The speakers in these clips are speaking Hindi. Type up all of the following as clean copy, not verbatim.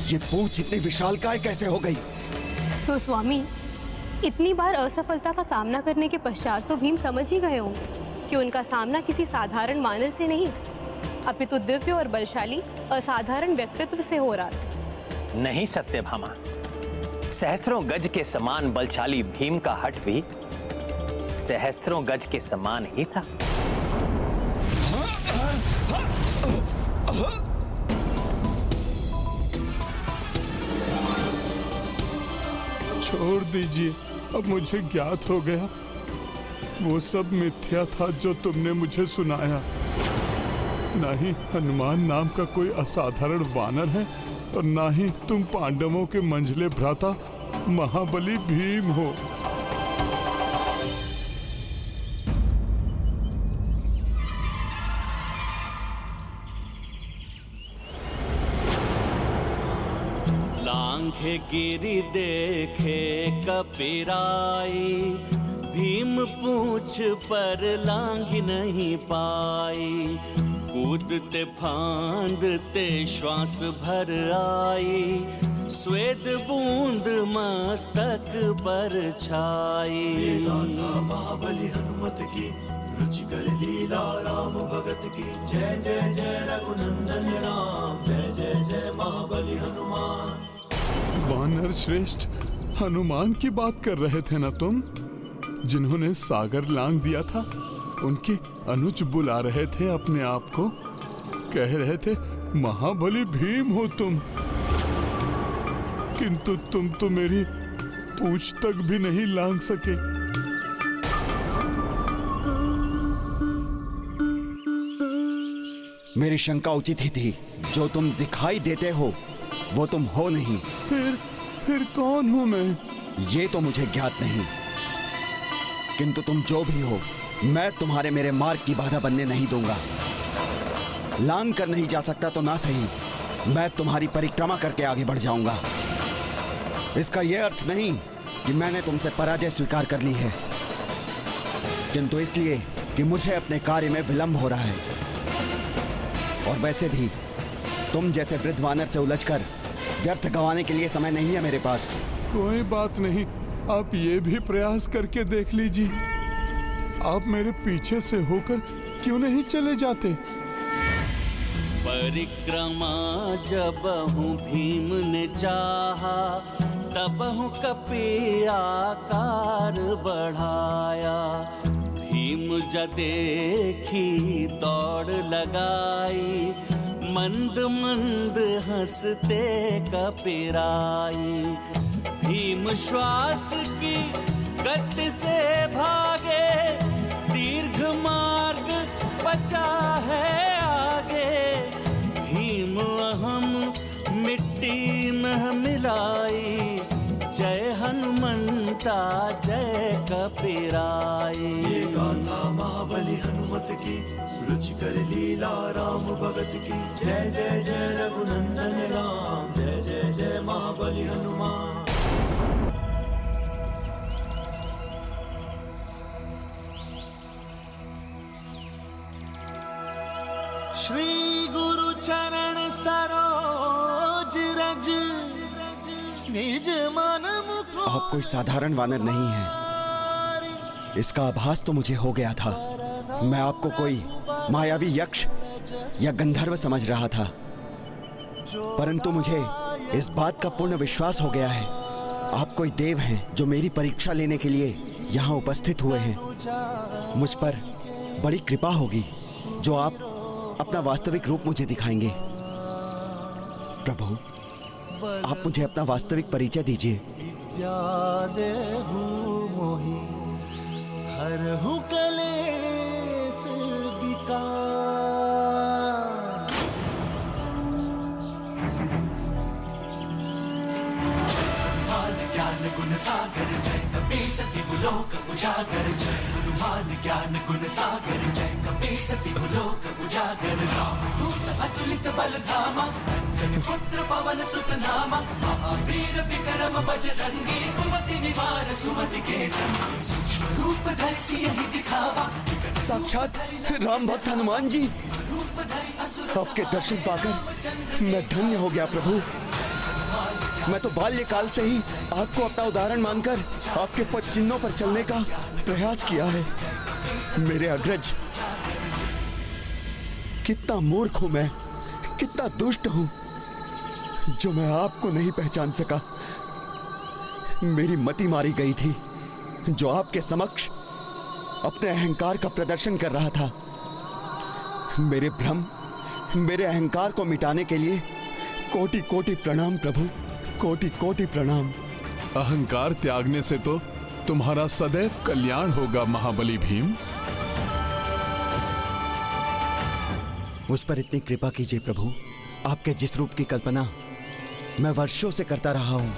ये पूंछ इतनी विशालकाय कैसे हो गई? तो स्वामी, इतनी बार असफलता का सामना करने के पश्चात तो भीम समझ ही गए होंगे कि उनका सामना किसी साधारण वानर से नहीं, अपितु दिव्य और बलशाली असाधारण व्यक्तित्व से हो रहा था। नहीं सत्यभामा, सहस्त्रों गज के समान बलशाली भीम का हठ भी सहस्त्रों गज के समान ही था। छोड़ दीजिए, अब मुझे ज्ञात हो गया वो सब मिथ्या था जो तुमने मुझे सुनाया। ना ही हनुमान नाम का कोई असाधारण वानर है और ना ही तुम पांडवों के मंझले भ्राता महाबली भीम हो। लांघे गिरि देखे कपिराई, भीम पूछ पर लांघ नहीं पाई। कूदते फांदते श्वास भर आई, स्वेद बूंद मस्तक पर छाई। महाबली हनुमत की, रुचिकर लीला राम भगत की। जय जय जय रघुनंदन राम, जय जय जय महाबली हनुमान। वानर श्रेष्ठ हनुमान की बात कर रहे थे ना तुम, जिन्होंने सागर लांघ दिया था? उनके अनुज बुला रहे थे अपने आप को, कह रहे थे महाबली भीम हो तुम, किंतु तुम तो मेरी पूंछ तक भी नहीं लांघ सके। मेरी शंका उचित ही थी। जो तुम दिखाई देते हो वो तुम हो नहीं। फिर कौन हूं मैं? ये तो मुझे ज्ञात नहीं, किंतु तुम जो भी हो, मैं तुम्हारे मेरे मार्ग की बाधा बनने नहीं दूंगा। लांघ कर नहीं जा सकता तो ना सही, मैं तुम्हारी परिक्रमा करके आगे बढ़ जाऊंगा। इसका यह अर्थ नहीं कि मैंने तुमसे पराजय स्वीकार कर ली है, किंतु इसलिए कि मुझे अपने कार्य में विलंब हो रहा है। और वैसे भी तुम जैसे वृद्ध वानर से उलझकर व्यर्थ गंवाने के लिए समय नहीं है मेरे पास। कोई बात नहीं, आप ये भी प्रयास करके देख लीजिए। आप मेरे पीछे से होकर क्यों नहीं चले जाते? परिक्रमा जब हूँ भीम ने चाहा, तब हूँ कपि आकार बढ़ाया। भीम जब देखी दौड़ लगाई, मंद मंद हंसते कपिराई। भीम श्वास की गति से भागे, दीर्घ मार्ग बचा है आगे। भीम अहम मिट्टी में मिलाई, जय हनुमंता जय कपिराई। ये गाथा महाबली हनुमत की, रुचिकर लीला राम भगत की। जय जय जय रघुनंदन राम, जय जय जय महाबली हनुमान। श्री गुरु चरण सरोज रज, निज मन मुकुर। आप कोई साधारण वानर नहीं हैं, इसका आभास तो मुझे हो गया था। मैं आपको कोई मायावी यक्ष या गंधर्व समझ रहा था, परंतु मुझे इस बात का पूर्ण विश्वास हो गया है आप कोई देव हैं जो मेरी परीक्षा लेने के लिए यहाँ उपस्थित हुए हैं। मुझ पर बड़ी कृपा होगी जो आप अपना वास्तविक रूप मुझे दिखाएंगे। प्रभु, आप मुझे अपना वास्तविक परिचय दीजिए। विद्या देहु मोहि, हरहु कलेश विकार। ज्ञान गुण सागर जय कपीसति लोक उजागर। जय हनुमान ज्ञान गुण सागर, जय कपीसति लोक उजागर। रामदूत अतुलित बल धामा, अंजनी पुत्र पवन सुत नामा। महावीर विक्रम बजरंगी, कुमति निवार सुमति के संगी। सूक्ष्म रूप धरि सियहि दिखावा, साक्षात राम भक्त हनुमान जी, आपके दर्शन पाकर मैं धन्य हो गया प्रभु। मैं तो बाल्यकाल से ही आपको अपना उदाहरण मानकर आपके पद चिन्हों पर चलने का प्रयास किया है। मेरे अग्रज, कितना मूर्ख हूं मैं, कितना दुष्ट हूं जो मैं आपको नहीं पहचान सका। मेरी मति मारी गई थी जो आपके समक्ष अपने अहंकार का प्रदर्शन कर रहा था। मेरे भ्रम, मेरे अहंकार को मिटाने के लिए कोटि कोटि प्रणाम प्रभु, कोटि कोटि प्रणाम। अहंकार त्यागने से तो तुम्हारा सदैव कल्याण होगा महाबली भीम। मुझ पर इतनी कृपा कीजिए प्रभु। आपके जिस रूप की कल्पना मैं वर्षों से करता रहा हूं,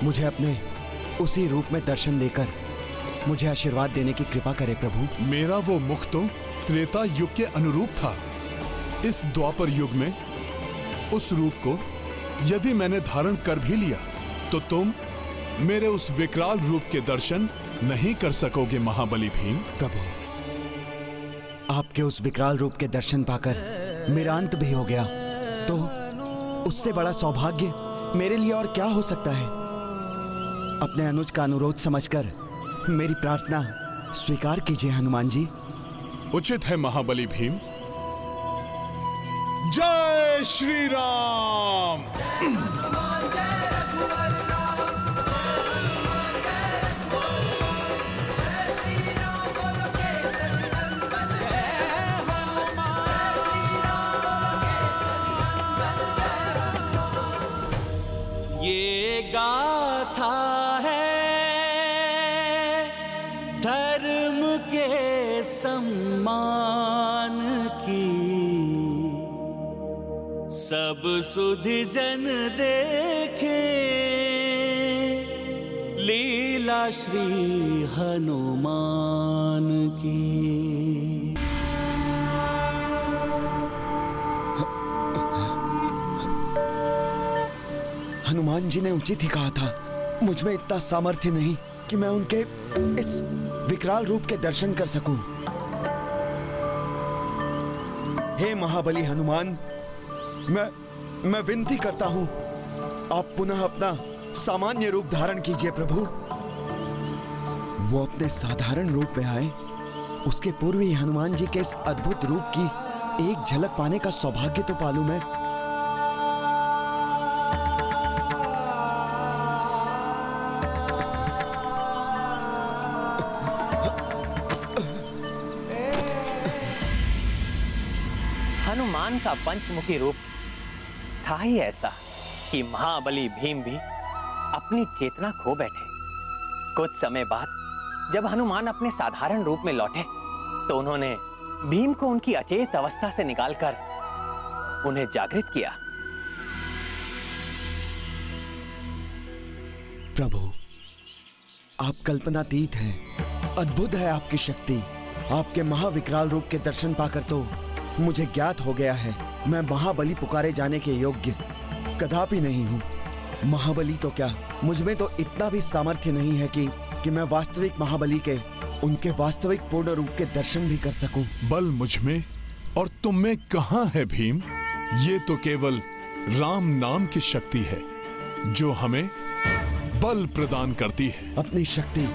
मुझे अपने उसी रूप में दर्शन देकर मुझे आशीर्वाद देने की कृपा करे प्रभु। मेरा वो मुख तो त्रेता युग के अनुरूप था। इस द्वापर युग में उस रूप को यदि मैंने धारण कर भी लिया तो तुम मेरे उस विकराल रूप के दर्शन नहीं कर सकोगे महाबली भीम। प्रभु, आपके उस विकराल रूप के दर्शन पाकर मेरा अंत भी हो गया तो उससे बड़ा सौभाग्य मेरे लिए और क्या हो सकता है। अपने अनुज का अनुरोध समझकर मेरी प्रार्थना स्वीकार कीजिए हनुमान जी। उचित है महाबली भीम। जय श्री राम। ये गाथा है धर्म के सम्मान की, सब सुधि जन देखे लीला श्री हनुमान की। हनुमान जी ने उचित ही कहा था। मुझ में इतना सामर्थ्य नहीं कि मैं उनके इस विकराल रूप के दर्शन कर सकूं। हे महाबली हनुमान, मैं विनती करता हूं, आप पुनः अपना सामान्य रूप धारण कीजिए प्रभु। वो अपने साधारण रूप में आए, उसके पूर्व ही हनुमान जी के इस अद्भुत रूप की एक झलक पाने का सौभाग्य तो पालूं मैं। हनुमान का पंचमुखी रूप था ही ऐसा कि महाबली भीम भी अपनी चेतना खो बैठे। कुछ समय बाद जब हनुमान अपने साधारण रूप में लौटे तो उन्होंने भीम को उनकी अचेत अवस्था से निकालकर उन्हें जागृत किया। प्रभु, आप कल्पनातीत हैं, अद्भुत है आपकी शक्ति। आपके महाविकराल रूप के दर्शन पाकर तो मुझे ज्ञात हो गया है मैं महाबली पुकारे जाने के योग्य कदापि नहीं हूँ। महाबली तो क्या, मुझ में तो इतना भी सामर्थ्य नहीं है कि मैं वास्तविक महाबली के उनके वास्तविक पूर्ण रूप के दर्शन भी कर सकूं। बल मुझ में और तुम में कहाँ है भीम? ये तो केवल राम नाम की शक्ति है जो हमें बल प्रदान करती है। अपनी शक्ति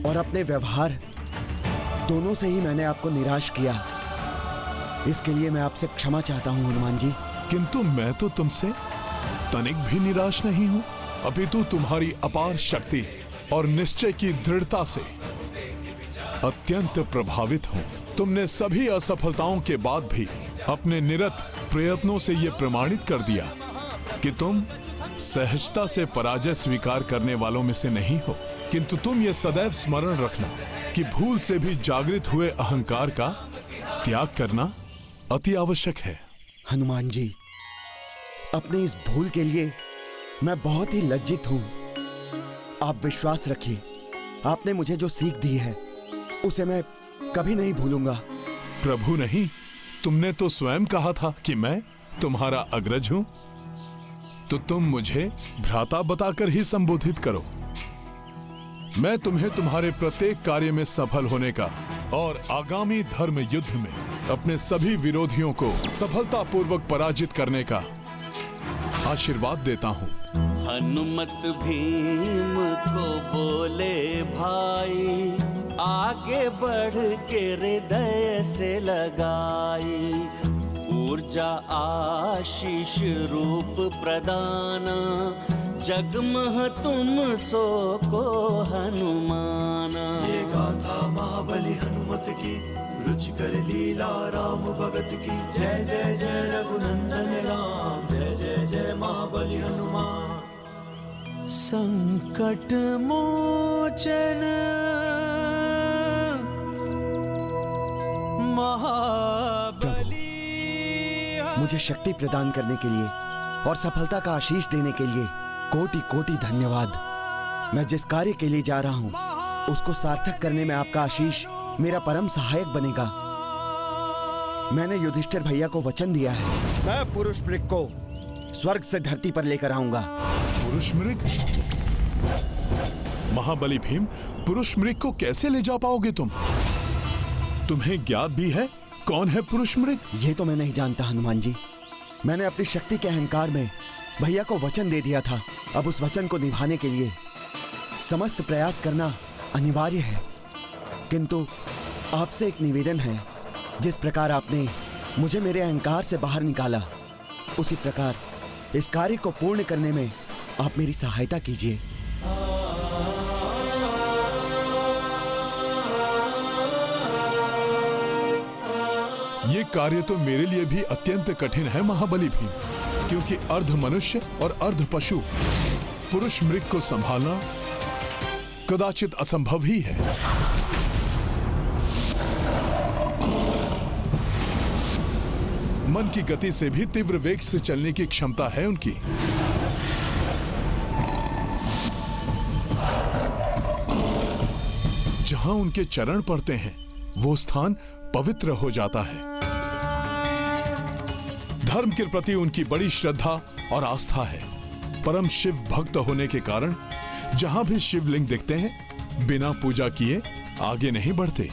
और अपने व्यवहार दोनों से ही मैंने आपको निराश किया। इसके लिए मैं आपसे क्षमा चाहता हूं हनुमान जी। किंतु मैं तो तुमसे तनिक भी निराश नहीं हूं, अपितु तुम्हारी अपार शक्ति और निश्चय की दृढ़ता से अत्यंत प्रभावित हूं। तुमने सभी असफलताओं के बाद भी अपने निरत प्रयत्नों से यह प्रमाणित कर दिया कि तुम सहजता से पराजय स्वीकार करने वालों में से नहीं हो। किंतु तुम ये सदैव स्मरण रखना कि भूल से भी जागृत हुए अहंकार का त्याग करना अति आवश्यक है। हनुमान जी, अपनी इस भूल के लिए मैं बहुत ही लज्जित हूं। आप विश्वास रखिए, आपने मुझे जो सीख दी है उसे मैं कभी नहीं भूलूंगा। प्रभु नहीं, तुमने तो स्वयं कहा था कि मैं तुम्हारा अग्रज हूं, तो तुम मुझे भ्राता बताकर ही संबोधित करो। मैं तुम्हें तुम्हारे प्रत्येक कार्य में सफल होने का और आगामी धर्म युद्ध में अपने सभी विरोधियों को सफलतापूर्वक पराजित करने का आशीर्वाद देता हूं। हनुमत भीम को बोले भाई, आगे बढ़ के हृदय से लगाई। ऊर्जा आशीष रूप प्रदान, जगमह तुम सो को हनुमान। ये गाथा महाबली हनुमत की, रुचि कर लीला राम भगत की। जय जय जय रघुनंदन राम, जय जय जय महाबली हनुमान। संकट मोचन महाबली, मुझे शक्ति प्रदान करने के लिए और सफलता का आशीष देने के लिए कोटि कोटि धन्यवाद। मैं जिस कार्य के लिए जा रहा हूं उसको सार्थक करने में आपका आशीष मेरा परम सहायक बनेगा। मैंने युधिष्ठिर भैया को वचन दिया है, मैं पुरुष मृग को स्वर्ग से धरती पर लेकर आऊंगा। पुरुष मृग? महाबली भीम, पुरुष मृग को कैसे ले जा पाओगे तुम? तुम्हें ज्ञात भी है कौन है पुरुष मृग? ये तो मैं नहीं जानता हनुमान जी। मैंने अपनी शक्ति के अहंकार में भैया को वचन दे दिया था। अब उस वचन को निभाने के लिए समस्त प्रयास करना अनिवार्य है। किंतु आपसे एक निवेदन है, जिस प्रकार आपने मुझे मेरे अहंकार से बाहर निकाला, उसी प्रकार इस कार्य को पूर्ण करने में आप मेरी सहायता कीजिए। ये कार्य तो मेरे लिए भी अत्यंत कठिन है महाबली भीम, क्योंकि अर्ध मनुष्य और अर्ध पशु पुरुष मृग को संभालना कदाचित असंभव ही है। मन की गति से भी तीव्र वेग से चलने की क्षमता है उनकी। जहां उनके चरण पड़ते हैं वो स्थान पवित्र हो जाता है। धर्म के प्रति उनकी बड़ी श्रद्धा और आस्था है। परम शिव भक्त होने के कारण जहां भी शिवलिंग दिखते हैं बिना पूजा किए आगे नहीं बढ़ते।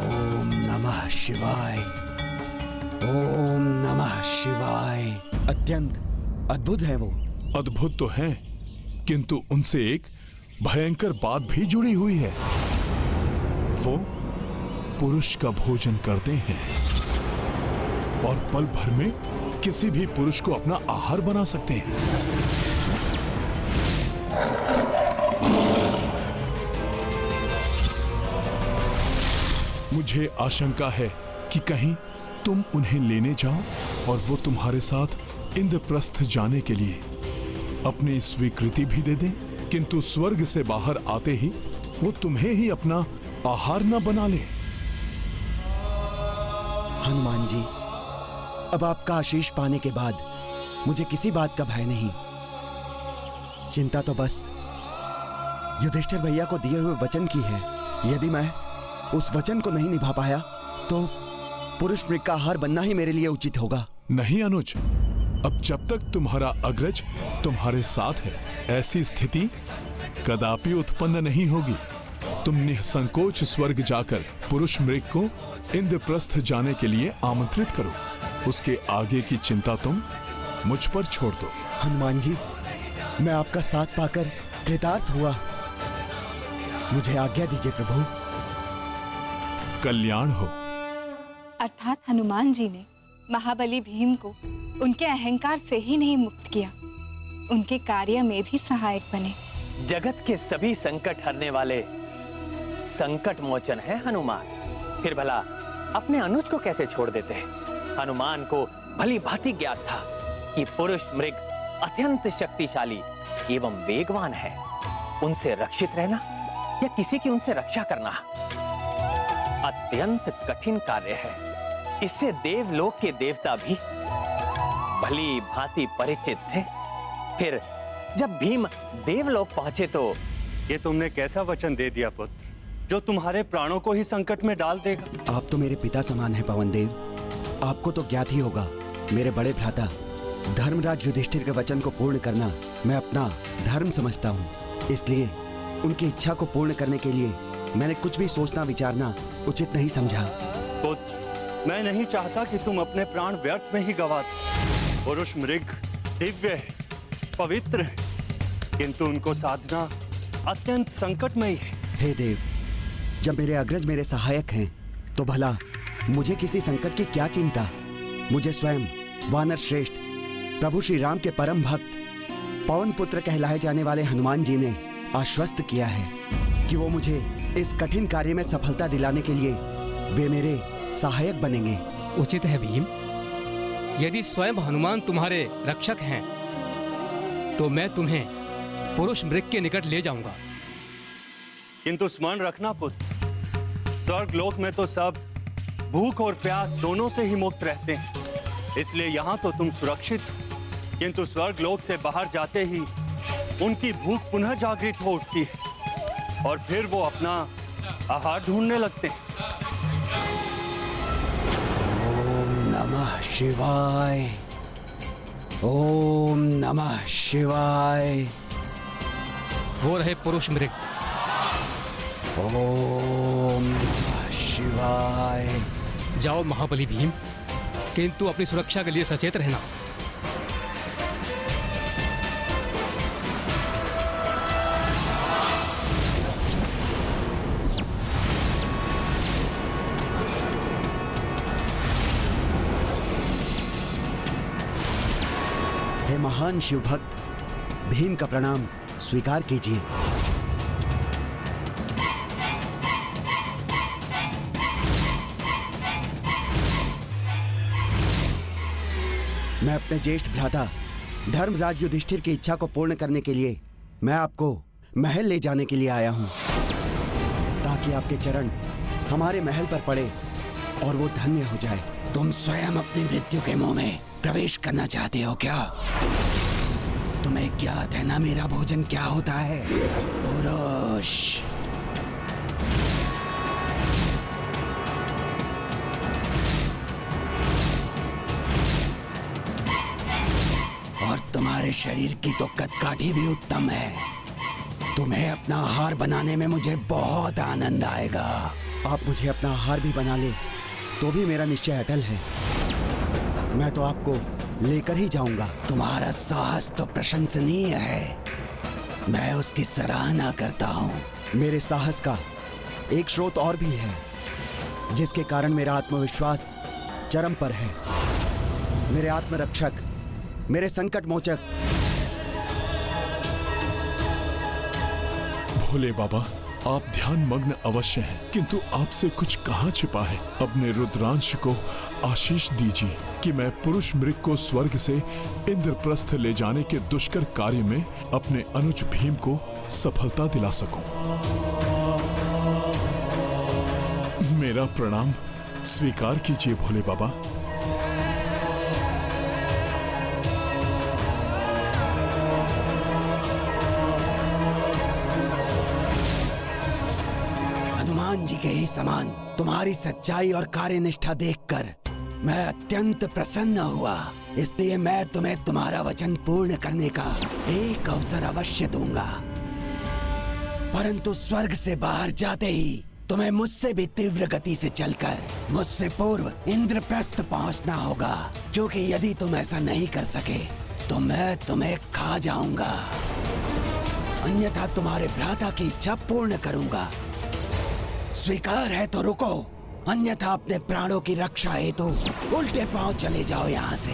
ओम नमः शिवाय, ओम नमः शिवाय। अत्यंत अद्भुत है वो। अद्भुत तो हैं, किंतु उनसे एक भयंकर बात भी जुड़ी हुई है। वो पुरुष का भोजन करते हैं और पल भर में किसी भी पुरुष को अपना आहार बना सकते हैं। मुझे आशंका है कि कहीं तुम उन्हें लेने जाओ और वो तुम्हारे साथ इंद्रप्रस्थ जाने के लिए अपनी स्वीकृति भी दे दें, किंतु स्वर्ग से बाहर आते ही वो तुम्हें ही अपना आहार न बना ले। हनुमान जी, अब आपका आशीष पाने के बाद मुझे किसी बात का भय नहीं। चिंता तो बस युधिष्ठिर भैया को दिए हुए वचन की है। यदि मैं उस वचन को नहीं निभा पाया तो पुरुष मृग का आहार बनना ही मेरे लिए उचित होगा। नहीं अनुज, अब जब तक तुम्हारा अग्रज तुम्हारे साथ है ऐसी स्थिति कदापि उत्पन्न नहीं होगी। तुम निसंकोच स्वर्ग जाकर पुरुष मृग को इंद्रप्रस्थ जाने के लिए आमंत्रित करो। उसके आगे की चिंता तुम मुझ पर छोड़ दो। हनुमान जी, मैं आपका साथ पाकर कृतार्थ हुआ। मुझे आज्ञा दीजिए प्रभु। कल्याण हो। अर्थात हनुमान जी ने महाबली भीम को उनके अहंकार से ही नहीं मुक्त किया, उनके कार्य में भी सहायक बने। जगत के सभी संकट हरने वाले संकट मोचन है हनुमान। फिर भला अपने अनुज को कैसे छोड़ देते हैं? हनुमान को भली भांति ज्ञात था कि पुरुष मृग अत्यंत शक्तिशाली एवं वेगवान है। उनसे रक्षित रहना या किसी की उनसे रक्षा करना अत्यंत कठिन कार्य है। इससे देवलोक के देवता भी भली भांति परिचित थे। फिर जब भीम देवलोक पहुंचे तो ये तुमने कैसा वचन दे दिया पुत्र, जो तुम्हारे प्राणों को ही संकट में डाल देगा? आप तो मेरे पिता समान हैं पवन देव। आपको तो ज्ञात ही होगा, मेरे बड़े भ्राता धर्मराज युधिष्ठिर के वचन को पूर्ण करना मैं अपना धर्म समझता हूँ। इसलिए उनकी इच्छा को पूर्ण करने के लिए मैंने कुछ भी सोचना विचारना उचित नहीं समझा। पुत्र, मैं नहीं चाहता कि तुम अपने प्राण व्यर्थ में ही गवा दो। पुरुष मृग दिव्य है, पवित्र है, किंतु उनको साधना अत्यंत संकटमयी है। हे देव, जब मेरे अग्रज मेरे सहायक हैं तो भला मुझे किसी संकट की क्या चिंता। मुझे स्वयं वानर श्रेष्ठ प्रभु श्री राम के परम भक्त पवन पुत्र कहलाए जाने वाले हनुमान जी ने आश्वस्त किया है कि वो मुझे इस कठिन कार्य में सफलता दिलाने के लिए वे मेरे सहायक बनेंगे। उचित है भीम, यदि स्वयं हनुमान तुम्हारे रक्षक हैं तो मैं तुम्हें पुरुष मृग के निकट ले जाऊंगा। किंतु स्मरण रखना पुत्र, स्वर्ग लोक में तो सब भूख और प्यास दोनों से ही मुक्त रहते हैं, इसलिए यहाँ तो तुम सुरक्षित हो, किंतु स्वर्ग लोक से बाहर जाते ही उनकी भूख पुनः जागृत हो उठती है और फिर वो अपना आहार ढूंढने लगते हैं। ओम नमः शिवाय, ओम नमः शिवाय। वो रहे पुरुष मृग। ओम नमः शिवाय। जाओ महाबली भीम, किंतु अपनी सुरक्षा के लिए सचेत रहना। हे महान शिव भक्त, भीम का प्रणाम स्वीकार कीजिए। मैं अपने ज्येष्ठ भ्राता धर्मराज युधिष्ठिर की इच्छा को पूर्ण करने के लिए मैं आपको महल ले जाने के लिए आया हूं, ताकि आपके चरण हमारे महल पर पड़े और वो धन्य हो जाए। तुम स्वयं अपनी मृत्यु के मुंह में प्रवेश करना चाहते हो क्या? तुम्हें ज्ञात है ना मेरा भोजन क्या होता है? पुरुष। और तुम्हारे शरीर की तो कदकाठी भी उत्तम है। तुम्हें अपना आहार बनाने में मुझे बहुत आनंद आएगा। आप मुझे अपना आहार भी बना ले तो भी मेरा निश्चय अटल है। मैं तो आपको लेकर ही जाऊंगा। तुम्हारा साहस तो प्रशंसनीय है, मैं उसकी सराहना करता हूँ। मेरे साहस का एक स्रोत और भी है, जिसके कारण मेरा आत्मविश्वास चरम पर है। मेरे आत्मरक्षक, मेरे संकट मोचक। भोले बाबा, आप ध्यान मग्न अवश्य हैं, किंतु आपसे कुछ कहाँ छिपा है। अपने रुद्रांश को आशीष दीजिए कि मैं पुरुष मृग को स्वर्ग से इंद्रप्रस्थ ले जाने के दुष्कर कार्य में अपने अनुज भीम को सफलता दिला सकूं। मेरा प्रणाम स्वीकार कीजिए भोले बाबा। हनुमान जी के ही समान तुम्हारी सच्चाई और कार्यनिष्ठा देखकर मैं अत्यंत प्रसन्न हुआ। इसलिए मैं तुम्हें तुम्हारा वचन पूर्ण करने का एक अवसर अवश्य दूंगा, परंतु स्वर्ग से बाहर जाते ही तुम्हें मुझसे भी तीव्र गति से चलकर मुझसे पूर्व इंद्रप्रस्थ पहुंचना होगा, क्योंकि यदि तुम ऐसा नहीं कर सके तो मैं तुम्हें खा जाऊंगा। अन्यथा तुम्हारे भ्राता की इच्छा पूर्ण करूंगा। स्वीकार है तो रुको, अन्यथा अपने प्राणों की रक्षा हेतु उल्टे पांव चले जाओ यहाँ से।